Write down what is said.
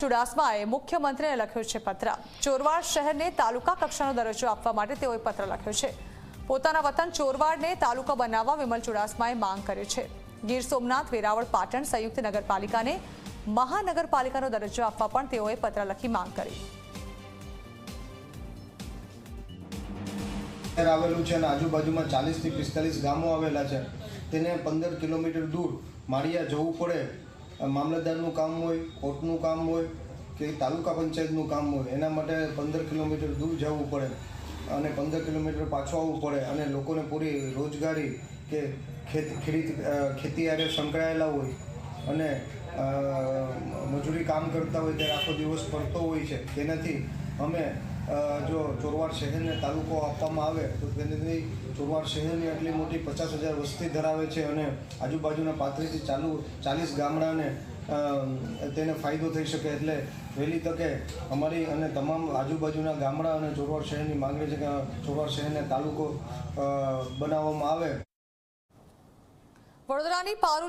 ચુડાસમાએ મુખ્યમંત્રીને લખ્યો છે પત્ર। ચોરવાડ શહેરને તાલુકા કક્ષાનો દરજ્જો આપવા માટે તેઓએ પત્ર લખ્યો છે। પોતાના વતન ચોરવાડને તાલુકા બનાવવા વિમલ ચુડાસમાએ માંગ કરી છે। ગીર સોમનાથ, વેરાવળ, પાટણ સંયુક્ત નગરપાલિકાને મહાનગરપાલિકાનો દરજ્જો આપવા પણ તેઓએ પત્ર લખી માંગ કરી। આવેલું છે અને આજુબાજુમાં 40 થી 45 ગામો આવેલા છે। તેને 15 કિલોમીટર દૂર માળિયા જવું પડે। મામલતદારનું કામ હોય, કોર્ટનું કામ હોય કે તાલુકા પંચાયતનું કામ હોય, એના માટે 15 કિલોમીટર દૂર જવું પડે અને 15 કિલોમીટર પાછું આવવું પડે અને લોકોને પૂરી રોજગારી કે ખેતી આરે સંકળાયેલા હોય અને મજૂરી કામ કરતા હોય ત્યારે આખો દિવસ પડતો હોય છે। તેનાથી અમે જો ચોરવાડ શહેરને તાલુકો આપવામાં આવે તો તેનાથી ચોરવાડ શહેરની આટલી મોટી 50,000 વસ્તી ધરાવે છે અને આજુબાજુના 35 થી 40 ગામડાને તેને ફાયદો થઈ શકે। એટલે વહેલી તકે અમારી અને તમામ આજુબાજુના ગામડા અને ચોરવાડ શહેરની માંગણી છે કે ચોરવાડ શહેરને તાલુકો બનાવવામાં આવે। વડોદરાની પારુલ